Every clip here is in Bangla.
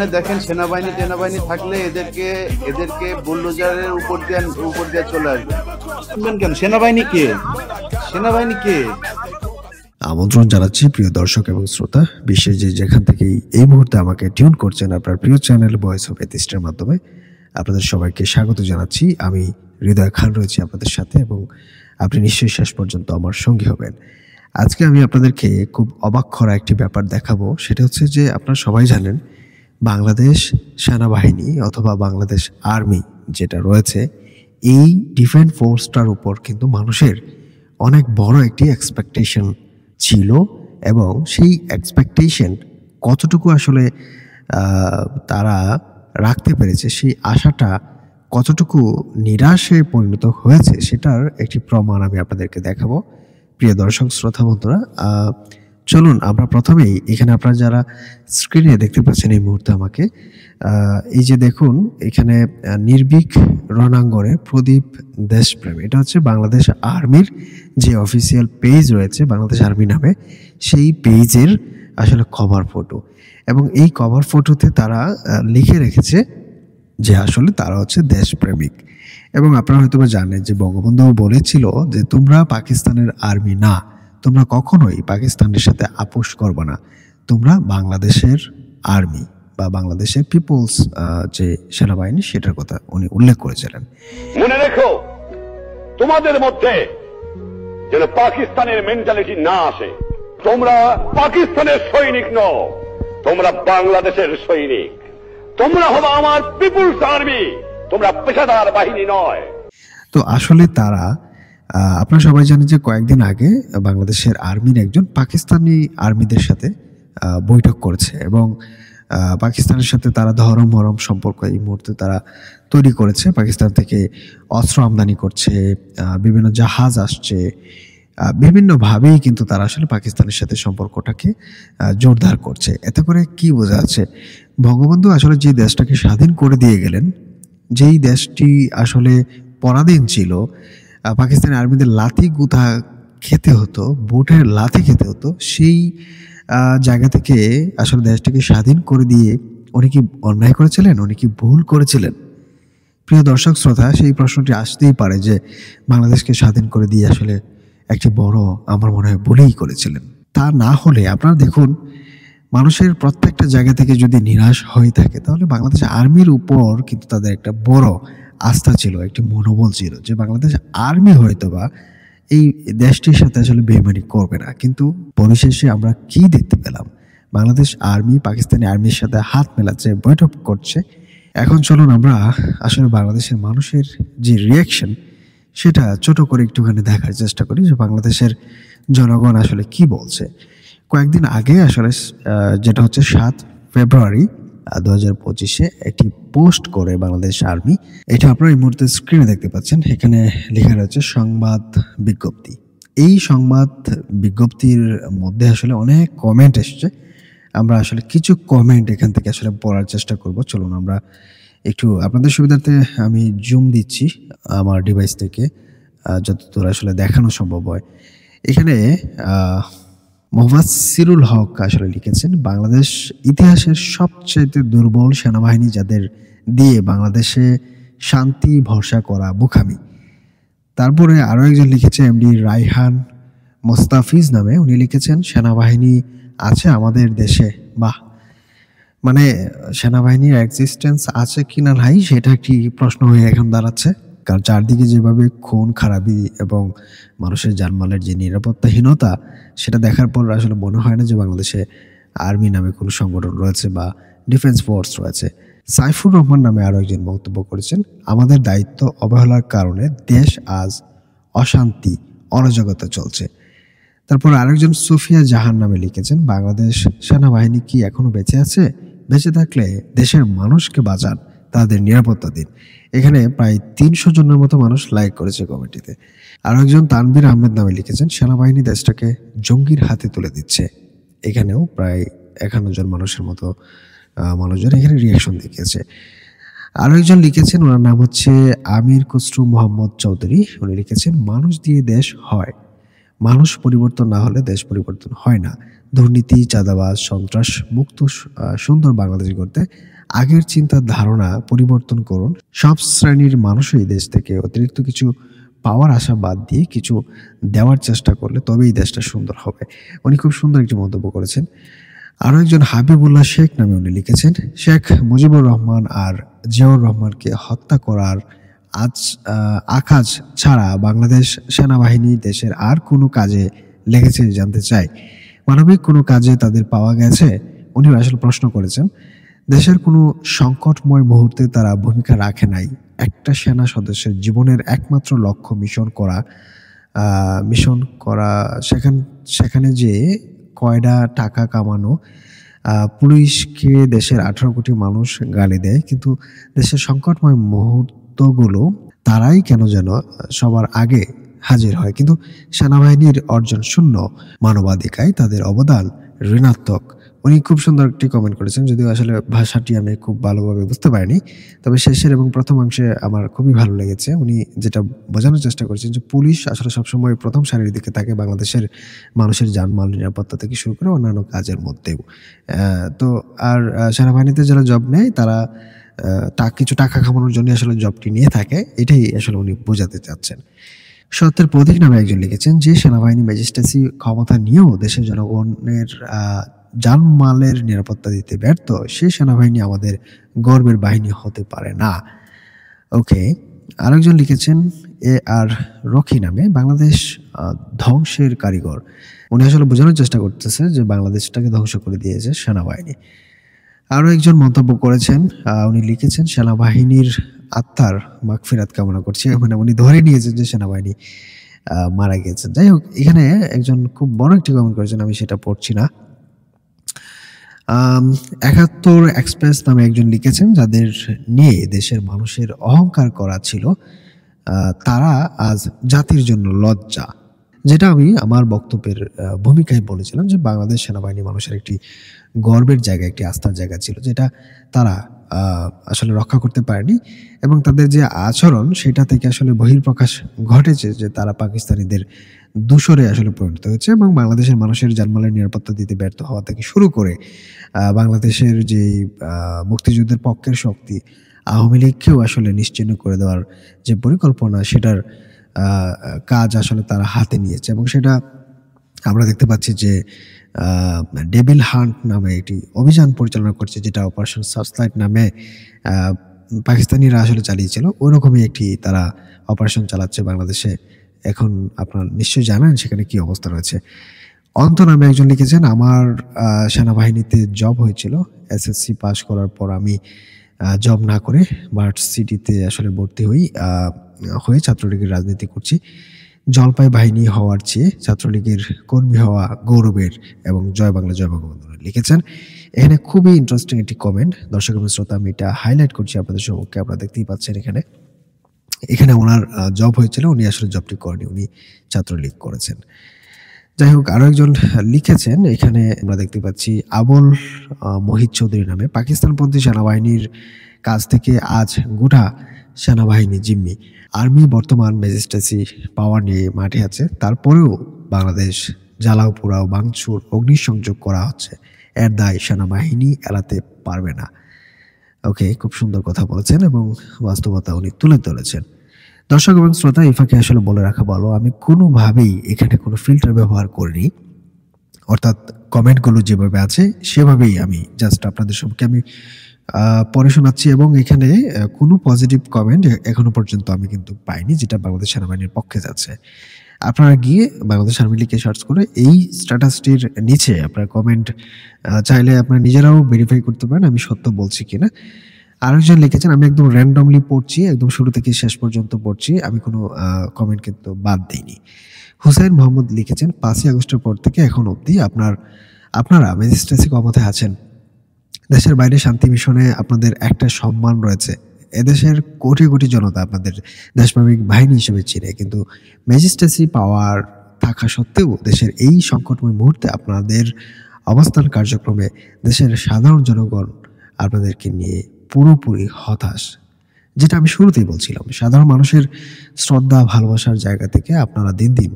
দেখেন সেনাবাহিনী টেনাবাহিনী থাকলে এদেরকে এদেরকে বুলডোজারের উপর দিয়ে চলে আসবে। শুনবেন কেন? সেনাবাহিনী কে? সেনাবাহিনী কে? আমন্ত্রণ জানাচ্ছি প্রিয় দর্শক এবং শ্রোতা, বিশ্বের যে যেখান থেকেই এই মুহূর্তে আমাকে টিউন করছেন আপনার প্রিয় চ্যানেল ভয়েস অফ এথিস্টের মাধ্যমে আপনাদের সবাইকে স্বাগত জানাচ্ছি। আমি হৃদয় খান রয়েছি আপনাদের সাথে এবং আপনি নিশ্চয়ই শেষ পর্যন্ত আমার সঙ্গী হবেন। আজকে আমি আপনাদেরকে খুব অবাক করা একটি ব্যাপার দেখাবো। সেটা হচ্ছে যে আপনারা সবাই জানেন বাংলাদেশ সেনাবাহিনী অথবা বাংলাদেশ আর্মি যেটা রয়েছে, এই ডিফেন্স ফোর্সটার উপর কিন্তু মানুষের অনেক বড় একটি এক্সপেকটেশন ছিল এবং সেই এক্সপেকটেশন কতটুকু আসলে তারা রাখতে পেরেছে, সেই আশাটা কতটুকু নিরাশে পরিণত হয়েছে, সেটার একটি প্রমাণ আমি আপনাদেরকে দেখাবো। প্রিয় দর্শক শ্রোতা বন্ধুরা, চলুন আমরা প্রথমেই এখানে আপনারা যারা স্ক্রিনে দেখতে পাচ্ছেন এই মুহূর্তে আমাকে, এই যে দেখুন এখানে নির্ভীক রণাঙ্গনে প্রদীপ দেশপ্রেম, এটা হচ্ছে বাংলাদেশ আর্মির যে অফিসিয়াল পেজ রয়েছে বাংলাদেশ আর্মি নামে, সেই পেজের আসলে কভার ফটো। এবং এই কভার ফটোতে তারা লিখে রেখেছে যে আসলে তারা হচ্ছে দেশপ্রেমিক। এবং আপনারা হয়তো জানেন যে বঙ্গবন্ধু বলেছিল যে তোমরা পাকিস্তানের আর্মি না, তোমরা কখনোই পাকিস্তানের সাথে আপোষ করবে না, তোমরা বাংলাদেশের আর্মি বা বাংলাদেশের পিপলস যে সেনাবাহিনী, সেটার কথা উনি উল্লেখ করেছিলেন। মনে রেখো, তোমাদের মধ্যে যেন পাকিস্তানের মেন্টালিটি না আসে। তোমরা পাকিস্তানের সৈনিক নও, তোমরা বাংলাদেশের সৈনিক। তোমরা হবে আমার পিপলস আর্মি, তোমরা পেশাদার বাহিনী নয়। তো আসলে তারা, আপনারা সবাই জানেন যে কয়েকদিন আগে বাংলাদেশের আর্মির একজন পাকিস্তানি আর্মিদের সাথে বৈঠক করেছে এবং পাকিস্তানের সাথে তারা ধরম মরম সম্পর্ক এই মুহূর্তে তারা তৈরি করেছে। পাকিস্তান থেকে অস্ত্র আমদানি করছে, বিভিন্ন জাহাজ আসছে, বিভিন্নভাবেই কিন্তু তারা আসলে পাকিস্তানের সাথে সম্পর্কটাকে জোরদার করছে। এতে করে কি বোঝা যাচ্ছে, বঙ্গবন্ধু আসলে যে দেশটাকে স্বাধীন করে দিয়ে গেলেন, যেই দেশটি আসলে পরাধীন ছিল, পাকিস্তানি আর্মিদের লাথি গুঁতা খেতে হতো, বুটের লাথি খেতে হতো, সেই জায়গা থেকে আসলে দেশটাকে স্বাধীন করে দিয়ে উনি কি অন্যায় করেছিলেন, উনি কি ভুল করেছিলেন? প্রিয় দর্শক শ্রোতা, সেই প্রশ্নটি আসতেই পারে যে বাংলাদেশকে স্বাধীন করে দিয়ে আসলে একটি বড়, আমার মনে হয়, ভুলই করেছিলেন। তা না হলে আপনারা দেখুন, মানুষের প্রত্যেকটা জায়গা থেকে যদি নিরাশ হয়ে থাকে, তাহলে বাংলাদেশ আর্মির উপর কিন্তু তাদের একটা বড় আস্থা ছিল, একটি মনোবল ছিল যে বাংলাদেশ আর্মি হয়তোবা এই দেশটির সাথে আসলে বেইমানি করবে না। কিন্তু পরিশেষে আমরা কি দেখতে পেলাম, বাংলাদেশ আর্মি পাকিস্তানি আর্মির সাথে হাত মেলাচ্ছে, বৈঠক করছে। এখন চলুন আমরা আসলে বাংলাদেশের মানুষের যে রিয়াকশন, সেটা ছোট করে একটুখানি দেখার চেষ্টা করি যে বাংলাদেশের জনগণ আসলে কি বলছে। কয়েকদিন আগে আসলে যেটা হচ্ছে 7 ফেব্রুয়ারি 2025 একটি পোস্ট করে বাংলাদেশ আর্মি, এটা আপনারা এই মুহূর্তে স্ক্রিনে দেখতে পাচ্ছেন। এখানে লেখা রয়েছে সংবাদ বিজ্ঞপ্তি। এই সংবাদ বিজ্ঞপ্তির মধ্যে আসলে অনেক কমেন্ট এসছে। আমরা আসলে কিছু কমেন্ট এখান থেকে আসলে পড়ার চেষ্টা করব। চলুন আমরা একটু আপনাদের সুবিধার্থে আমি জুম দিচ্ছি আমার ডিভাইস থেকে, যতদূর আসলে দেখানো সম্ভব হয়। এখানে মোহাম্মদ হক আসলে লিখেছেন, বাংলাদেশ ইতিহাসের সবচেয়ে দুর্বল সেনাবাহিনী, যাদের দিয়ে বাংলাদেশে শান্তি ভরসা করা বোকামি। তারপরে আরও একজন লিখেছে এমডি রাইহান মোস্তাফিজ নামে, উনি লিখেছেন সেনাবাহিনী আছে আমাদের দেশে। বাহ, মানে সেনাবাহিনীর এক্সিস্টেন্স আছে কিনা নাই সেটা একটি প্রশ্ন হয়ে এখন দাঁড়াচ্ছে। কারণ চারদিকে যেভাবে খুন খারাপি এবং মানুষের জানমালের যে নিরাপত্তাহীনতা, সেটা দেখার পর আসলে মনে হয় না যে বাংলাদেশে আর্মি নামে কোনো সংগঠন রয়েছে বা ডিফেন্স ফোর্স রয়েছে। সাইফুর রহমান নামে আরও একজন মন্তব্য করেছেন, আমাদের দায়িত্ব অবহেলার কারণে দেশ আজ অশান্তি অরাজকতা চলছে। তারপর আরেকজন সুফিয়া জাহান নামে লিখেছেন, বাংলাদেশ সেনাবাহিনী কি এখনো বেঁচে আছে? বেঁচে থাকলে দেশের মানুষকে বাঁচান, তাদের নিরাপত্তা দিন। এখানে প্রায় 300 জনের মতো মানুষ লাইক করেছে কমিটিতে। আরো একজন তানভীর আহমেদ নামে লিখেছেন, সেনাবাহিনী দেশটাকে জঙ্গির হাতে তুলে দিচ্ছে। এখানেও প্রায় 51 জন মানুষের মতো মানুষজন এখানে রিয়াকশন দেখিয়েছে। আরো একজন লিখেছেন, ওনার নাম হচ্ছে আমির খসরু মোহাম্মদ চৌধুরী। উনি লিখেছেন, মানুষ দিয়ে দেশ হয়, মানুষ পরিবর্তন না হলে দেশ পরিবর্তন হয় না। দুর্নীতি, চাঁদাবাজ, সন্ত্রাস মুক্ত সুন্দর বাংলাদেশ গড়তে আগের চিন্তার ধারণা পরিবর্তন করুন। সব শ্রেণীর মানুষই দেশ থেকে অতিরিক্ত কিছু পাওয়ার আশা বাদ দিয়ে কিছু দেওয়ার চেষ্টা করলে তবেই দেশটা সুন্দর হবে। উনি খুব সুন্দর একটি মন্তব্য করেছেন। আরও একজন হাবিবুল্লাহ শেখ নামে উনি লিখেছেন, শেখ মুজিবুর রহমান আর জিয়াউর রহমানকে হত্যা করার আকাজ ছাড়া বাংলাদেশ সেনাবাহিনী দেশের আর কোনো কাজে লেগেছে জানতে চাই। মানবিক কোনো কাজে তাদের পাওয়া গেছে? উনি আসলে প্রশ্ন করেছেন। দেশের কোনো সংকটময় মুহূর্তে তারা ভূমিকা রাখে নাই। একটা সেনা সদস্যের জীবনের একমাত্র লক্ষ্য মিশন করা, সেখানে যে কয়টা টাকা কামানো। পুলিশকে দেশের 18 কোটি মানুষ গালি দেয়, কিন্তু দেশের সংকটময় মুহূর্তগুলো তারাই কেন যেন সবার আগে হাজির হয়। কিন্তু সেনাবাহিনীর অর্জন শূন্য, মানবাধিকায় তাদের অবদান ঋণাত্মক। উনি খুব সুন্দর একটি কমেন্ট করেছেন, যদিও আসলে ভাষাটি আমি খুব ভালোভাবে বুঝতে পারিনি, তবে শেষের এবং প্রথম অংশে আমার খুবই ভালো লেগেছে। উনি যেটা বোঝানোর চেষ্টা করেছেন যে পুলিশ আসলে সবসময় প্রথম সারির দিকে থাকে বাংলাদেশের মানুষের জানমাল নিরাপত্তা থেকে শুরু করে অন্যান্য কাজের মধ্যেও। তো আর সেনাবাহিনীতে যারা জব নেয় তারা কিছু টাকা কামানোর জন্য আসলে জবটি নিয়ে থাকে, এটাই আসলে উনি বোঝাতে চাচ্ছেন। সত্যের প্রতীক নামে একজন লিখেছেন যে সেনাবাহিনী ম্যাজিস্ট্রেসি ক্ষমতা নিয়েও দেশের জনগণের জানমালের নিরাপত্তা দিতে ব্যর্থ, সে সেনাবাহিনী আমাদের গর্বের বাহিনী হতে পারে না। ওকে, আরেকজন লিখেছেন আর রকি নামে, বাংলাদেশ ধ্বংসের কারিগর। উনি আসলে বোঝানোর চেষ্টা করতেছে যে বাংলাদেশটাকে ধ্বংস করে দিয়েছে সেনাবাহিনী। আরও একজন মন্তব্য করেছেন, উনি লিখেছেন সেনাবাহিনীর আত্মার মাগফিরাত কামনা করছি। মানে উনি ধরে নিয়েছেন যে সেনাবাহিনী মারা গেছেন। যাই হোক, এখানে একজন খুব বড় একটি কমেন্ট করেছেন, আমি সেটা পড়ছি না। ৭১ এক্সপ্রেস নামে একজন লিখেছেন, যাদের নিয়ে দেশের মানুষের অহংকার করা ছিল তারা আজ জাতির জন্য লজ্জা। যেটা আমি আমার বক্তব্যের ভূমিকায় বলেছিলাম যে বাংলাদেশ সেনাবাহিনী মানুষের একটি গর্বের জায়গা, একটি আস্থার জায়গা ছিল, যেটা তারা আসলে রক্ষা করতে পারেনি, এবং তাদের যে আচরণ সেটা থেকে আসলে বহিঃপ্রকাশ ঘটেছে যে তারা পাকিস্তানিদের দূষরে আসলে পরিণত হয়েছে, এবং বাংলাদেশের মানুষের জানমালের নিরাপত্তা দিতে ব্যর্থ হওয়া থেকে শুরু করে বাংলাদেশের যে মুক্তিযুদ্ধের পক্ষের শক্তি আওয়ামী লীগকেও আসলে নিশ্চিহ্ন করে দেওয়ার যে পরিকল্পনা, সেটার কাজ আসলে তারা হাতে নিয়েছে। এবং সেটা আমরা দেখতে পাচ্ছি যে ডেভিল হান্ট নামে একটি অভিযান পরিচালনা করছে, যেটা অপারেশন সার্চলাইট নামে পাকিস্তানিরা আসলে চালিয়েছিল। ওইরকমই একটি তারা অপারেশন চালাচ্ছে বাংলাদেশে। এখন আপনারা নিশ্চয়ই জানেন সেখানে কি অবস্থা রয়েছে। অন্ত নামে একজন লিখেছেন, আমার সেনাবাহিনীতে জব হয়েছিল, এসএসসি পাস করার পর আমি জব না করে ভার্সিটিতে আসলে ভর্তি হয়ে ছাত্রলীগের রাজনীতি করছি। জলপাই বাহিনী হওয়ার চেয়ে ছাত্রলীগের কর্মী হওয়া গৌরবের, এবং জয় বাংলা জয় বঙ্গবন্ধু লিখেছেন। এখানে খুবই ইন্টারেস্টিং একটি কমেন্ট, দর্শক এবং শ্রোতা, আমি এটা হাইলাইট করছি আপনাদের সম্মুখে, আপনারা দেখতেই পাচ্ছেন। এখানে ওনার জব হয়েছিল, উনি আসলে জবটি করেনি, উনি ছাত্রলীগ করেছেন। যাই হোক, আরো একজন লিখেছেন, এখানে আমরা দেখতে পাচ্ছি আবুল মহিত চৌধুরী নামে, পাকিস্তানপন্থী সেনাবাহিনীর কাছ থেকে আজ গোটা সেনাবাহিনী জিম্মি। আর্মি বর্তমান ম্যাজিস্ট্রেসি পাওয়ার নিয়ে মাঠে আছে, তারপরেও বাংলাদেশ জ্বালাও পোড়াও ভাঙচুর অগ্নিসংযোগ করা হচ্ছে, এর দায় সেনাবাহিনী এড়াতে পারবে না। ওকে, খুব সুন্দর কথা বলেছেন এবং বাস্তবতা উনি তুলে ধরেছেন। দর্শক এবং শ্রোতা, এই ফাঁকে আসলে বলে রাখা ভালো, আমি কোনোভাবেই এখানে কোনো ফিল্টার ব্যবহার করিনি, অর্থাৎ কমেন্টগুলো যেভাবে আছে সেভাবেই আমি জাস্ট আপনাদের সম্পর্কে আমি পড়ে শোনাচ্ছি, এবং এখানে কোনো পজিটিভ কমেন্ট এখনো পর্যন্ত আমি কিন্তু পাইনি যেটা বাংলাদেশ সেনাবাহিনীর পক্ষে যাচ্ছে। আপনারা গিয়ে বাংলাদেশ আর্মি লিখে সার্চ করে এই স্ট্যাটাসটির নিচে আপনার কমেন্ট চাইলে আপনারা নিজেরাও ভেরিফাই করতে পারেন আমি সত্য বলছি কিনা। আরেকজন লিখেছেন, আমি একদম র্যান্ডমলি পড়ছি, একদম শুরু থেকে শেষ পর্যন্ত পড়ছি, আমি কোনো কমেন্ট কিন্তু বাদ দিইনি। হুসাইন মোহাম্মদ লিখেছেন, 5ই আগস্টের পর থেকে এখন অবধি আপনারা ম্যাজিস্ট্রেসি ক্ষমতায় আছেন, দেশের বাইরে শান্তি মিশনে আপনাদের একটা সম্মান রয়েছে, এদেশের কোটি কোটি জনতা আপনাদের দেশপ্রেমিক বাহিনী হিসেবে চিনে, কিন্তু ম্যাজিস্ট্রেসি পাওয়ার থাকা সত্ত্বেও দেশের এই সংকটময় মুহূর্তে আপনাদের অবস্থান কার্যক্রমে দেশের সাধারণ জনগণ আপনাদেরকে নিয়ে পুরোপুরি হতাশ। যেটা আমি শুরুতেই বলছিলাম, সাধারণ মানুষের শ্রদ্ধা ভালোবাসার জায়গা থেকে আপনারা দিন দিন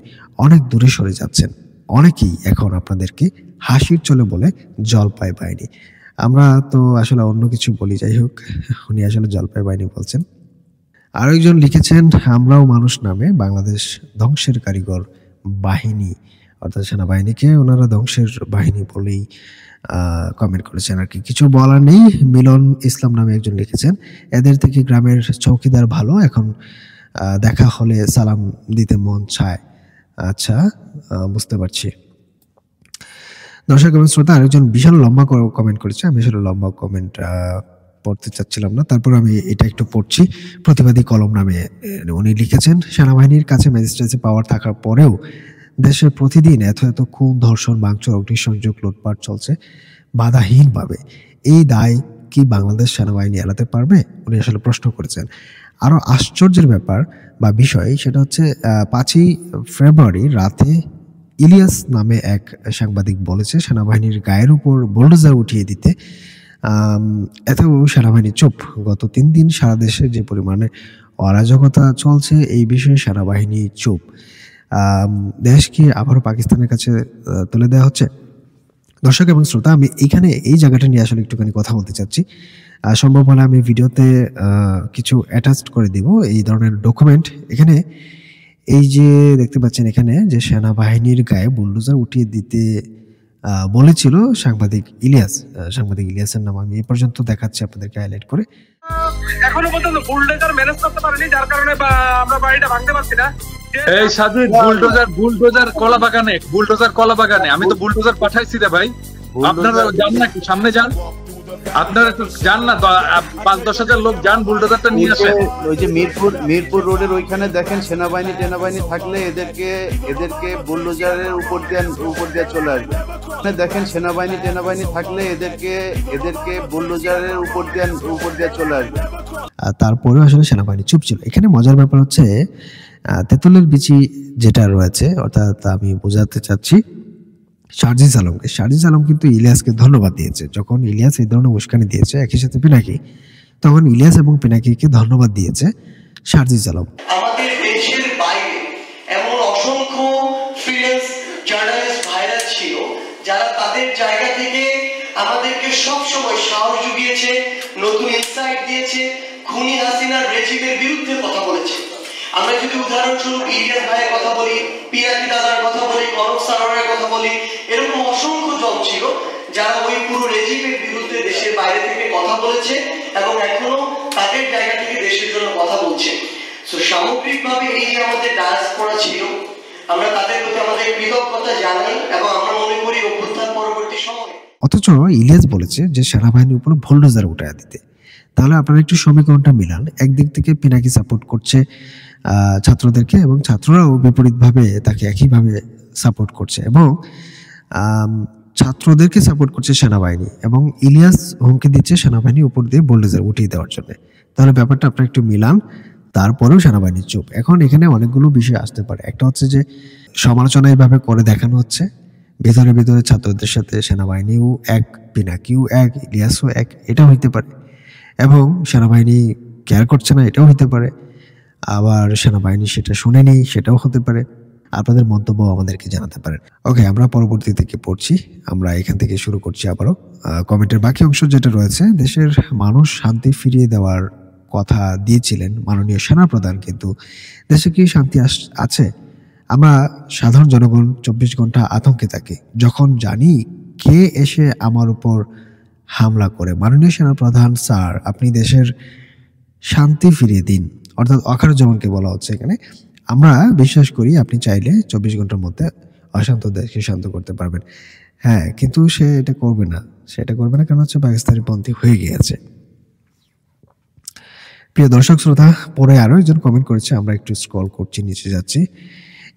অনেক দূরে সরে যাচ্ছেন। অনেকেই এখন আপনাদেরকে হাসির চলে বলে জলপাই বাহিনী। আমরা তো আসলে অন্য কিছু বলি, যাই হোক, উনি আসলে জলপাই বাহিনী বলছেন। আরো একজন লিখেছেন, আমরাও মানুষ নামে বাংলাদেশ ধ্বংসের কারিগর বাহিনী, অর্থাৎ সেনাবাহিনীকে ওনারা ধ্বংসের বাহিনী বলেই কমেন্ট করেছেন আর কি, কিছু বলার নেই। মিলন ইসলাম নামে একজন লিখেছেন, এদের থেকে গ্রামের চৌকিদার ভালো, এখন দেখা হলে সালাম দিতে মন চায়। আচ্ছা, বুঝতে পারছি। দর্শক এবং শ্রোতা, আরেকজন বিশাল লম্বা কমেন্ট করেছে, আমি আসলে লম্বা কমেন্ট পড়তে চাচ্ছিলাম না, তারপর আমি এটা একটু পড়ছি। প্রতিবাদী কলম নামে উনি লিখেছেন, সেনাবাহিনীর কাছে ম্যাজিস্ট্রেসি পাওয়ার থাকার পরেও দেশে প্রতিদিন এত এত খুন, ধর্ষণ, ভাঙচুর, অগ্নিসংযোগ, লুটপাট চলছে বাধাহীনভাবে। এই দায় কি বাংলাদেশ সেনাবাহিনী এড়াতে পারবে? উনি আসলে প্রশ্ন করেছেন। আরো আশ্চর্যের ব্যাপার বা বিষয় সেটা হচ্ছে 5ই ফেব্রুয়ারি রাতে ইলিয়াস নামে এক সাংবাদিক বলেছে সেনাবাহিনীর গায়ের উপর বুলডোজার উঠিয়ে দিতে। এত সেনাবাহিনী চুপ। গত 3 দিন সারা দেশে যে পরিমাণে অরাজকতা চলছে এই বিষয়ে সেনাবাহিনী চুপ। দেশকে আবারও পাকিস্তানের কাছে তুলে দেওয়া হচ্ছে। দর্শক এবং শ্রোতা, আমি এইখানে এই জায়গাটা নিয়ে আসলে একটুখানি কথা বলতে চাচ্ছি। সম্ভব হলে আমি ভিডিওতে কিছু অ্যাটাচ করে দিব এই ধরনের ডকুমেন্ট। এখানে এই যে দেখতে পাচ্ছেন এখানে যে সেনাবাহিনীর গায়ে বুলডোজার উঠিয়ে দিতে বলেছিল সাংবাদিক ইলিয়াস। সাংবাদিক ইলিয়াসের নাম আমি এই পর্যন্ত দেখাচ্ছি আপনাদেরকে হাইলাইট করে। এখনো পর্যন্ত বুলডোজার ম্যানেজ করতে পারেনি, যার কারণে আমরা বাড়িটা ভাঙতে পারছি না। এই সাজিদ, বুলডোজার কলা বাগানে আমি তো বুলডোজার পাঠাইছি রে ভাই। আপনারা যান না, সামনে যান, আপনারা একটু যান না, 5-10 হাজার লোক যান, বুলডোজারটা নিয়ে আসেন। ওই যে মিরপুর রোডের ওইখানে দেখেন সেনাবাহিনী থাকলে এদেরকে বুলডোজারের উপর দিয়ে চলে আসবে। দেখেন সেনাবাহিনী থাকলে এদেরকে বুলডোজারের উপর দিয়ে চলে আসবে। তারপরেও আসলে সেনাবাহিনী চুপ ছিল। এখানে মজার ব্যাপার হচ্ছে তেঁতুলের বিচি যেটা রয়েছে, অর্থাৎ আমি বোঝাতে চাচ্ছি শারজিজ আলম কিন্তু ইলিয়াসকে ধন্যবাদ দিয়েছে। যখন ইলিয়াস এই ধরনের উস্কানি দিয়েছে একই সাথে পিনাকি, তখন ইলিয়াস এবং পিনাকিকে ধন্যবাদ দিয়েছে শারজিজ আলম। আমাদের দেশের বাইরে এমন অসংখ্য ফ্রিল্যান্স জার্নালিস্ট ভাইরা ছিল যারা তাদের জায়গা থেকে আমাদেরকে সব সময় সাহস জুগিয়েছে, নতুন ইনসাইট দিয়েছে, খুনি হাসিনার রেজিমের বিরুদ্ধে কথা বলেছে। আমরা যদি উদাহরণস্বরূপ ইলিয়াস ভাইয়ের কথা বলি, পিনাকি দাদার কথা বলি, কনক সারোয়ারের কথা বলি, এরকম অসংখ্য জন ছিল যারা ওই পুরো রেজিমের বিরুদ্ধে দেশের বাইরে থেকে কথা বলেছে এবং এখনো তাদের জায়গা থেকে দেশের জন্য কথা বলছে। তো সামগ্রিকভাবে এই যে আমাদের ডায়াসপোরা ছিল, আমরা তাদের প্রতি আমাদের কৃতজ্ঞতা জানাই এবং আমরা মনে করি অভ্যুত্থান পরবর্তী সময়ে। অথচ ইলিয়াস বলেছে যে সেনাবাহিনীর উপর বুলডোজার উঠায় দিতে। তাহলে আপনারা একটু সমীকরণটা মিলান। একদিক থেকে পিনাকি সাপোর্ট করছে ছাত্রদেরকে এবং ছাত্ররাও বিপরীতভাবে তাকে একইভাবে সাপোর্ট করছে, এবং ছাত্রদেরকে সাপোর্ট করছে সেনাবাহিনী, এবং ইলিয়াস হুমকি দিচ্ছে সেনাবাহিনীর উপর দিয়ে বুলডোজার উঠিয়ে দেওয়ার জন্য। তাহলে ব্যাপারটা আপনারা একটু মিলান। তারপরেও সেনাবাহিনী চুপ। এখন এখানে অনেকগুলো বিষয় আসতে পারে। একটা হচ্ছে যে সমালোচনা এইভাবে করে দেখানো হচ্ছে, ভিতরে ছাত্রদের সাথে সেনাবাহিনীও এক, পিনাকিও এক, ইলিয়াসও এক, এটা হইতে পারে। এবং সেনাবাহিনী কেয়ার করছে না, এটাও হতে পারে। আবার সেনাবাহিনী সেটা শুনেনি, সেটাও হতে পারে। আপনাদের মন্তব্য আমাদেরকে জানাতে পারেন। ওকে, আমরা পরবর্তী থেকে পড়ছি। আমরা এখান থেকে শুরু করছি আবারও কমেন্টের বাকি অংশ যেটা রয়েছে। দেশের মানুষ শান্তি ফিরিয়ে দেওয়ার কথা দিয়েছিলেন মাননীয় সেনাপ্রধান, কিন্তু দেশে কি শান্তি আছে? আমরা সাধারণ জনগণ 24 ঘন্টা আতঙ্কে থাকি যখন জানি কে এসে আমার উপর হামলা করে। মাননীয় সেনাপ্রধান স্যার, আপনি দেশের শান্তি ফিরিয়ে দিন, অর্থাৎ ওয়াকারুজ্জামানকে বলা হচ্ছে এখানে। আমরা বিশ্বাস করি আপনি চাইলে 24 ঘন্টার মধ্যে অশান্ত দেশকে শান্ত করতে পারবেন। হ্যাঁ, কিন্তু সে এটা করবে না, কারণ হচ্ছে পাকিস্তানি পন্থী হয়ে গিয়েছে। প্রিয় দর্শক শ্রোতা, পরে আরো একজন কমেন্ট করেছে, আমরা একটু স্ক্রল করছি, নিচে যাচ্ছি।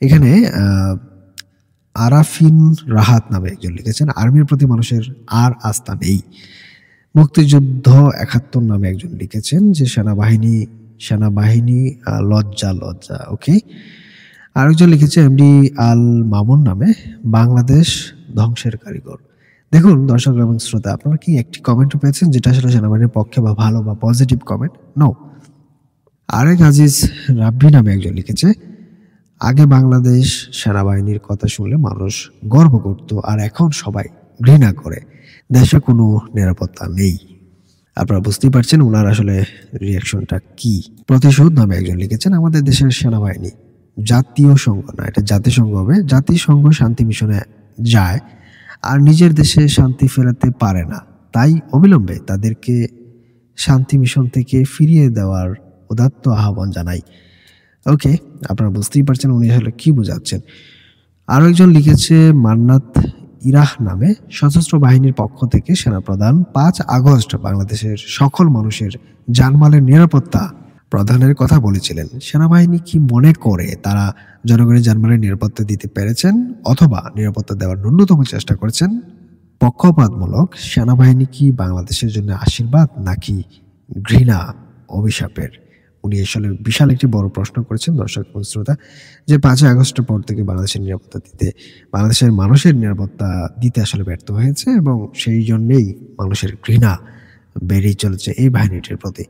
এখানে আরাফিন রাহাত নামে একজন লিখেছেন, আর্মির প্রতি মানুষের আর আস্থা নেই। মুক্তিযুদ্ধ 71 নামে একজন লিখেছেন যে সেনাবাহিনী লজ্জা। ওকে, আরেকজন লিখেছে এমডি আল মামুন নামে, বাংলাদেশ ধ্বংসের কারিগর। দেখুন দর্শক এবং শ্রোতা, আপনারা কি একটি কমেন্ট পেয়েছেন যেটা আসলে সেনাবাহিনীর পক্ষে বা ভালো বা পজিটিভ কমেন্ট? নো, আরেক আজিজ রাব্বি নামে একজন লিখেছে, আগে বাংলাদেশ সেনাবাহিনীর কথা শুনলে মানুষ গর্ব করত, আর এখন সবাই ঘৃণা করে। দেশে কোনো নিরাপত্তা নেই। আপনারা বুঝতেই পারছেন ওনার আসলে রিয়াকশনটা কি। প্রতিশোধ নামে একজন লিখেছেন, আমাদের দেশের সেনাবাহিনী জাতীয় সংঘ না, এটা জাতিসংঘ হবে, জাতিসংঘ শান্তি মিশনে যায় আর নিজের দেশে শান্তি ফেরাতে পারে না, তাই অবিলম্বে তাদেরকে শান্তি মিশন থেকে ফিরিয়ে দেওয়ার উদাত্ত আহ্বান জানাই। ওকে, আপনারা বুঝতেই পারছেন উনি আসলে কি বোঝাচ্ছেন। আরো একজন লিখেছে মান্নাত ইরাহ নামে, সশস্ত্র বাহিনীর পক্ষ থেকে সেনাপ্রধান 5 আগস্ট বাংলাদেশের সকল মানুষের জানমালের নিরাপত্তা প্রদানের কথা বলেছিলেন। সেনাবাহিনী কি মনে করে তারা জনগণের জানমালের নিরাপত্তা দিতে পেরেছেন অথবা নিরাপত্তা দেওয়ার ন্যূনতম চেষ্টা করেছেন? পক্ষপাতমূলক সেনাবাহিনী কি বাংলাদেশের জন্য আশীর্বাদ নাকি ঘৃণা অভিশাপের? উনি আসলে বিশাল একটি বড় প্রশ্ন করেছেন দর্শক এবং শ্রোতা, যে 5 আগস্টের পর থেকে বাংলাদেশের মানুষের নিরাপত্তা দিতে আসলে ব্যর্থ হয়েছে এবং সেই জন্যেই মানুষের ঘৃণা বেড়েই চলেছে এই বাহিনীটির প্রতি।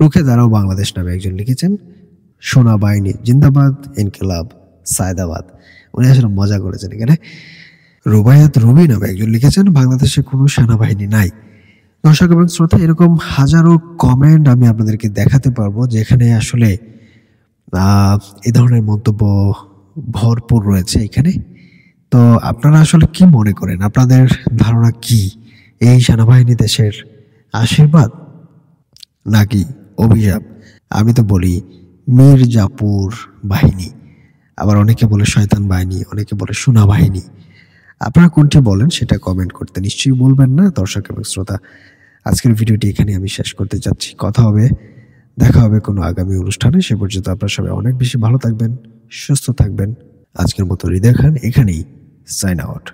রুখে দাঁড়াও বাংলাদেশ নামে একজন লিখেছেন, সেনাবাহিনী জিন্দাবাদ, ইনকিলাব সায়দাবাদ। উনি আসলে মজা করেছেন এখানে। রুবায়াত রবি নামে একজন লিখেছেন, বাংলাদেশে কোনো সেনাবাহিনী নাই। দর্শক এবং শ্রোতা, এরকম হাজারো কমেন্ট আমি আপনাদেরকে দেখাতে পারবো যেখানে আসলে এই ধরনের মন্তব্য ভরপুর রয়েছে এখানে। তো আপনারা আসলে কি মনে করেন, আপনাদের ধারণা কি? এই সেনাবাহিনী দেশের আশীর্বাদ নাকি অভিশাপ? আমি তো বলি মির্জাপুর বাহিনী, আবার অনেকে বলে শয়তান বাহিনী, অনেকে বলে সোনা বাহিনী। আপনারা কোনটি বলেন সেটা কমেন্ট করতে নিশ্চয়ই বলবেন না। দর্শক এবং শ্রোতা, আজকের ভিডিওটি এখানে আমি শেষ করতে যাচ্ছি। দেখা হবে কোনো আগামী অনুষ্ঠানে। সে পর্যন্ত আপনারা সবাই অনেক বেশি ভালো থাকবেন, সুস্থ থাকবেন। আজকের মতো হৃদয় খান এখানেই সাইন আউট।